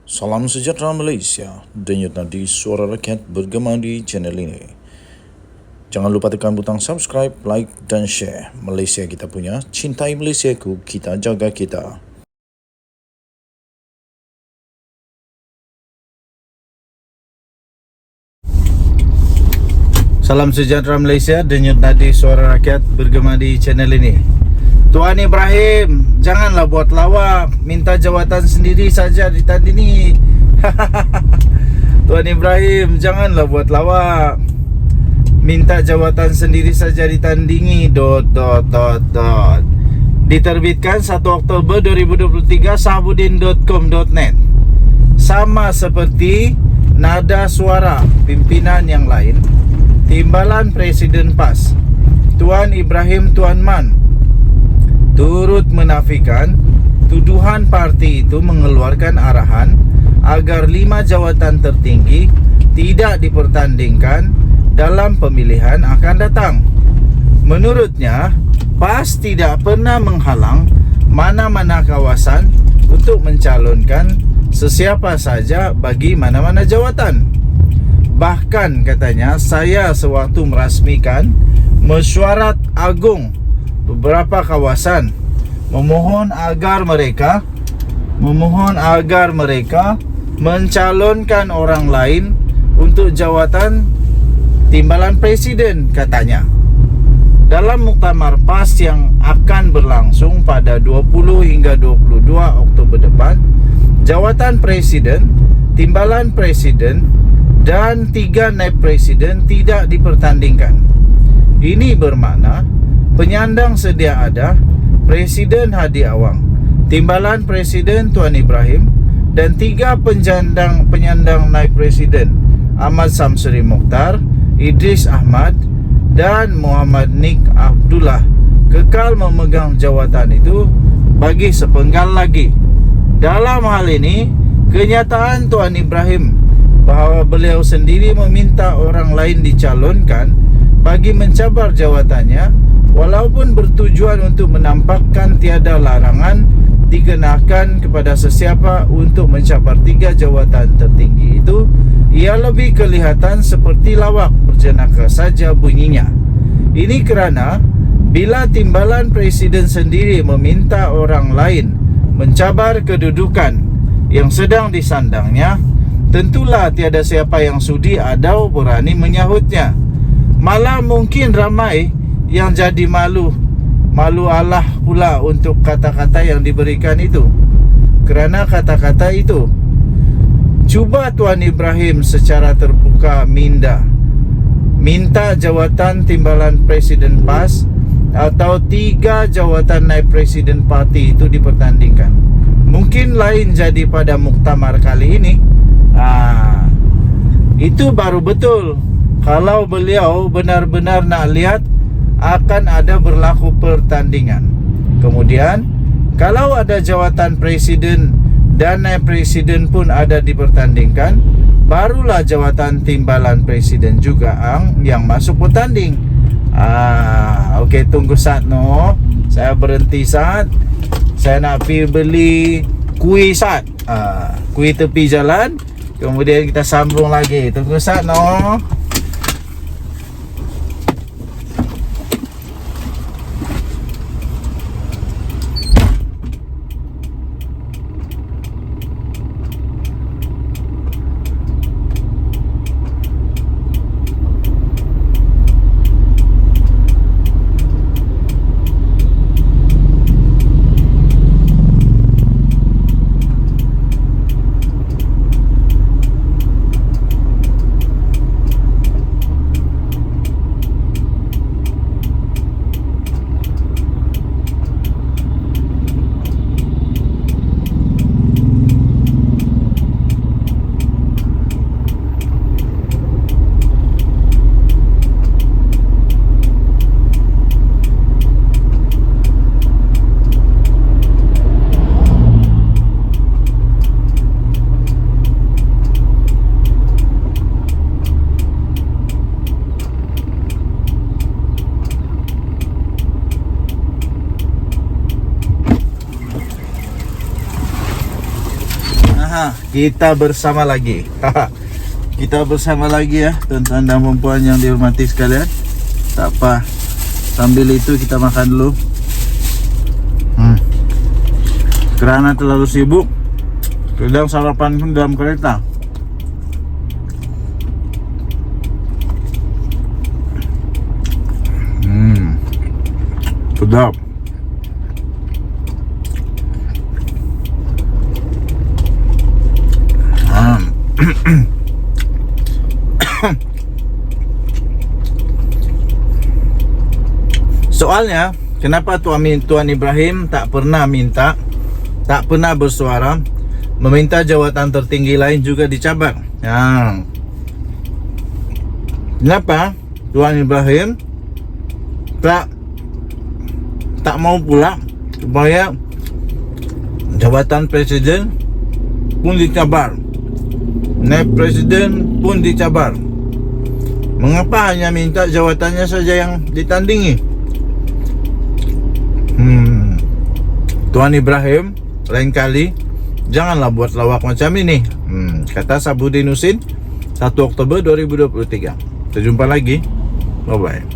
Salam sejahtera Malaysia, denyut nadi suara rakyat bergema di channel ini. Jangan lupa tekan butang subscribe, like dan share. Malaysia kita punya, cintai Malaysiaku, kita jaga kita. Salam sejahtera Malaysia, denyut nadi suara rakyat bergema di channel ini. Tuan Ibrahim, janganlah buat lawak, minta jawatan sendiri saja ditandingi. Tuan Ibrahim, janganlah buat lawak, minta jawatan sendiri saja ditandingi. Diterbitkan 1 Oktober 2023, sahbudin.com.net. Sama seperti nada suara pimpinan yang lain, Timbalan Presiden PAS Tuan Ibrahim Tuan Man turut menafikan tuduhan parti itu mengeluarkan arahan agar 5 jawatan tertinggi tidak dipertandingkan dalam pemilihan akan datang. Menurutnya, PAS tidak pernah menghalang mana-mana kawasan untuk mencalonkan sesiapa saja bagi mana-mana jawatan. Bahkan katanya, saya sewaktu merasmikan mesyuarat agung beberapa kawasan memohon agar mereka mencalonkan orang lain untuk jawatan timbalan presiden, katanya. Dalam muktamar PAS yang akan berlangsung pada 20 hingga 22 Oktober depan, jawatan presiden, timbalan presiden dan 3 naib presiden tidak dipertandingkan. Ini bermakna penyandang sedia ada Presiden Hadi Awang, timbalan Presiden Tuan Ibrahim, dan 3 penyandang naib Presiden Ahmad Samsuri Mokhtar, Idris Ahmad dan Muhammad Nik Abdullah kekal memegang jawatan itu bagi sepenggal lagi. Dalam hal ini, kenyataan Tuan Ibrahim bahawa beliau sendiri meminta orang lain dicalonkan bagi mencabar jawatannya, walaupun bertujuan untuk menampakkan tiada larangan dikenakan kepada sesiapa untuk mencabar 3 jawatan tertinggi itu, ia lebih kelihatan seperti lawak berjenaka saja bunyinya. Ini kerana bila timbalan presiden sendiri meminta orang lain mencabar kedudukan yang sedang disandangnya, tentulah tiada siapa yang sudi atau berani menyahutnya. Malah mungkin ramai yang jadi malu Allah pula untuk kata-kata yang diberikan itu. Kerana kata-kata itu, cuba Tuan Ibrahim secara terbuka minta jawatan timbalan Presiden PAS atau 3 jawatan naib Presiden parti itu dipertandingkan. Mungkin lain jadi pada muktamar kali ini. Itu baru betul kalau beliau benar-benar nak lihat akan ada berlaku pertandingan. Kemudian, kalau ada jawatan presiden dan naib presiden pun ada dipertandingkan, barulah jawatan timbalan presiden juga yang masuk bertanding. Okey, tunggu saat no. Saya berhenti saat. Saya nak pergi beli kuih saat. Kuih tepi jalan. Kemudian kita sambung lagi. Tunggu saat no. Kita bersama lagi. Kita bersama lagi ya, tuan-tuan dan puan yang dihormati sekalian. Tak apa, sambil itu kita makan dulu. Kerana terlalu sibuk, sedang sarapan pun dalam kereta. Sedap. Soalnya, kenapa Tuan Ibrahim tak pernah bersuara meminta jawatan tertinggi lain juga dicabar? Kenapa Tuan Ibrahim tak mau pula supaya jabatan presiden pun dicabar, naib presiden pun dicabar? Mengapa hanya minta jawatannya saja yang ditandingi? Tuan Ibrahim, lain kali janganlah buat lawak macam ini. Kata Sabudin Husin, 1 Oktober 2023. Kita jumpa lagi. Bye-bye.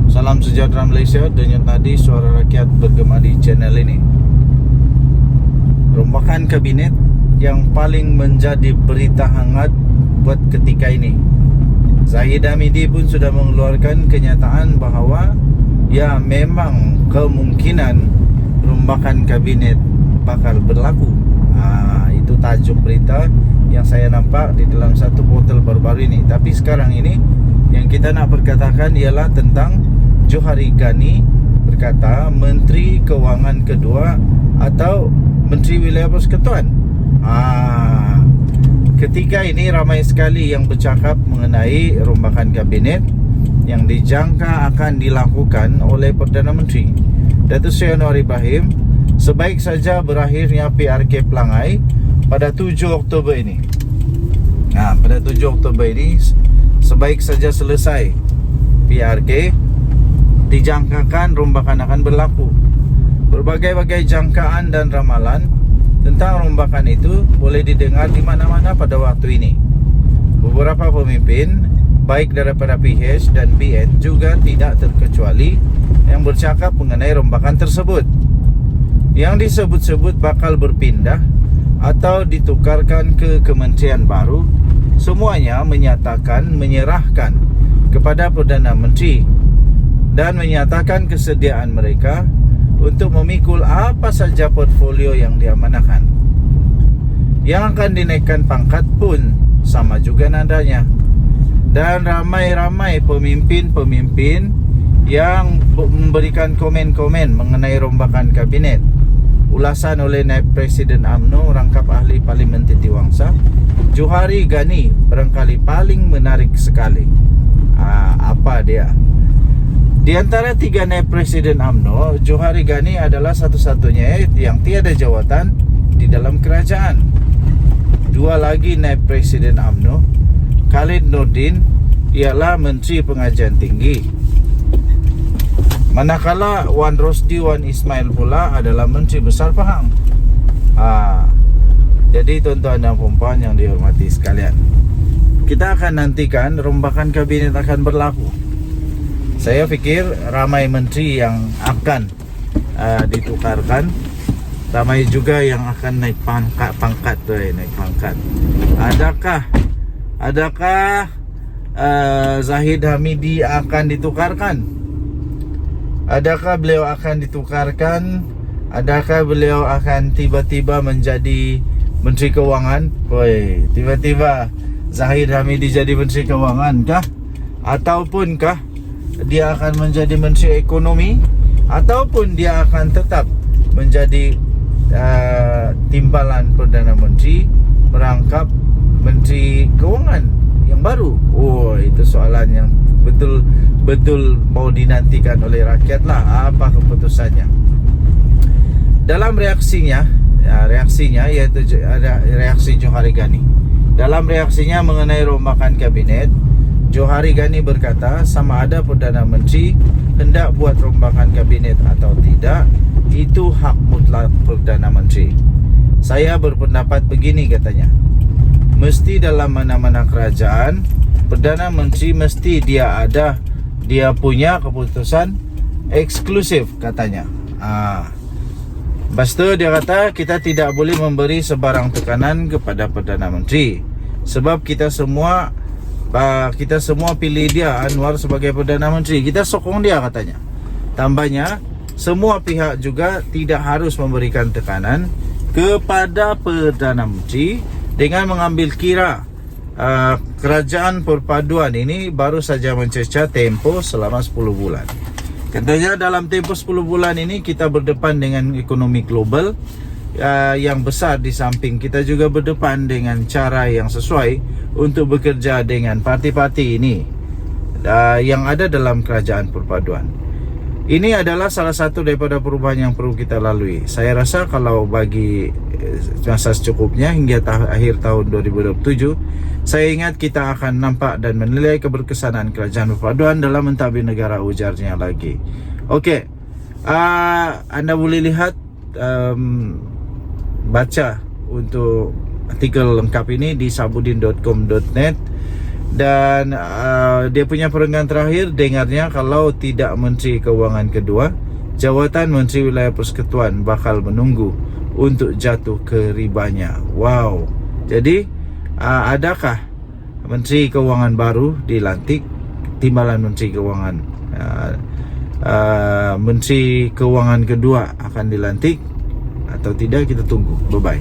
Salam sejahtera Malaysia. Denyut nadi suara rakyat bergema di channel ini. Rombakan kabinet yang paling menjadi berita hangat buat ketika ini. Zahid Hamidi pun sudah mengeluarkan kenyataan bahawa ya memang kemungkinan rombakan kabinet bakal berlaku. Itu tajuk berita yang saya nampak di dalam satu portal baru-baru ini. Tapi sekarang ini yang kita nak perkatakan ialah tentang Johari Ghani berkata Menteri Kewangan kedua atau Menteri Wilayah Persekutuan. Ketika ini ramai sekali yang bercakap mengenai rombakan kabinet yang dijangka akan dilakukan oleh Perdana Menteri Datuk Seri Anwar Ibrahim sebaik saja berakhirnya PRK Pelangai pada 7 Oktober ini. Pada 7 Oktober ini sebaik saja selesai PRK, dijangkakan rombakan akan berlaku. Berbagai-bagai jangkaan dan ramalan tentang rombakan itu boleh didengar di mana-mana pada waktu ini. Beberapa pemimpin baik daripada PH dan BN juga tidak terkecuali yang bercakap mengenai rombakan tersebut. Yang disebut-sebut bakal berpindah atau ditukarkan ke kementerian baru, semuanya menyatakan menyerahkan kepada Perdana Menteri dan menyatakan kesediaan mereka untuk memikul apa saja portfolio yang diamanahkan. Yang akan dinaikkan pangkat pun sama juga nadanya. Dan ramai-ramai pemimpin-pemimpin yang memberikan komen-komen mengenai rombakan kabinet. Ulasan oleh Naib Presiden UMNO, rangkap ahli Parlimen Titiwangsa, Johari Ghani barangkali paling menarik sekali. Apa dia? Di antara 3 Naib Presiden UMNO, Johari Ghani adalah satu-satunya yang tiada jawatan di dalam kerajaan. 2 lagi Naib Presiden UMNO, Khalid Nordin ialah Menteri Pengajian Tinggi, manakala Wan Rosdi Wan Ismail pula adalah Menteri Besar Pahang. Jadi tuan-tuan dan puan yang dihormati sekalian, kita akan nantikan rombakan kabinet akan berlaku. Saya fikir ramai menteri yang akan ditukarkan, ramai juga yang akan naik pangkat. Adakah Zahid Hamidi akan ditukarkan? Adakah beliau akan ditukarkan? Adakah beliau akan tiba-tiba menjadi Menteri Kewangan? Tiba-tiba Zahid Hamidi jadi Menteri Kewangan kah? Ataupun kah dia akan menjadi Menteri Ekonomi? Ataupun dia akan tetap menjadi timbalan Perdana Menteri merangkap Menteri Kewangan yang baru? Itu soalan yang betul-betul mau dinantikan oleh rakyat lah. Apa keputusannya? Dalam reaksinya yaitu reaksi Johari Ghani. Dalam reaksinya mengenai rombakan kabinet, Johari Gani berkata, sama ada Perdana Menteri hendak buat rombakan kabinet atau tidak, itu hak mutlak Perdana Menteri. Saya berpendapat begini, katanya. Mesti dalam mana-mana kerajaan, Perdana Menteri mesti dia punya keputusan eksklusif, katanya. Lepas tu dia kata kita tidak boleh memberi sebarang tekanan kepada Perdana Menteri, sebab kita semua pilih dia, Anwar, sebagai Perdana Menteri. Kita sokong dia, katanya. Tambahnya, semua pihak juga tidak harus memberikan tekanan kepada Perdana Menteri dengan mengambil kira kerajaan perpaduan ini baru saja mencecah tempoh selama 10 bulan. Katanya dalam tempoh 10 bulan ini kita berdepan dengan ekonomi global yang besar, di samping kita juga berdepan dengan cara yang sesuai untuk bekerja dengan parti-parti ini yang ada dalam kerajaan perpaduan. Ini adalah salah satu daripada perubahan yang perlu kita lalui. Saya rasa kalau bagi masa secukupnya hingga akhir tahun 2027, saya ingat kita akan nampak dan menilai keberkesanan kerajaan perpaduan dalam mentadbir negara, ujarnya lagi. Okey, anda boleh lihat, baca untuk artikel lengkap ini di sabudin.com.net. Dan dia punya perenggan terakhir, dengarnya kalau tidak Menteri Keuangan kedua, jawatan Menteri Wilayah Persekutuan bakal menunggu untuk jatuh ke ribanya. Wow. Jadi adakah Menteri Keuangan baru dilantik, timbalan Menteri Keuangan Menteri Keuangan kedua akan dilantik atau tidak? Kita tunggu. Bye bye.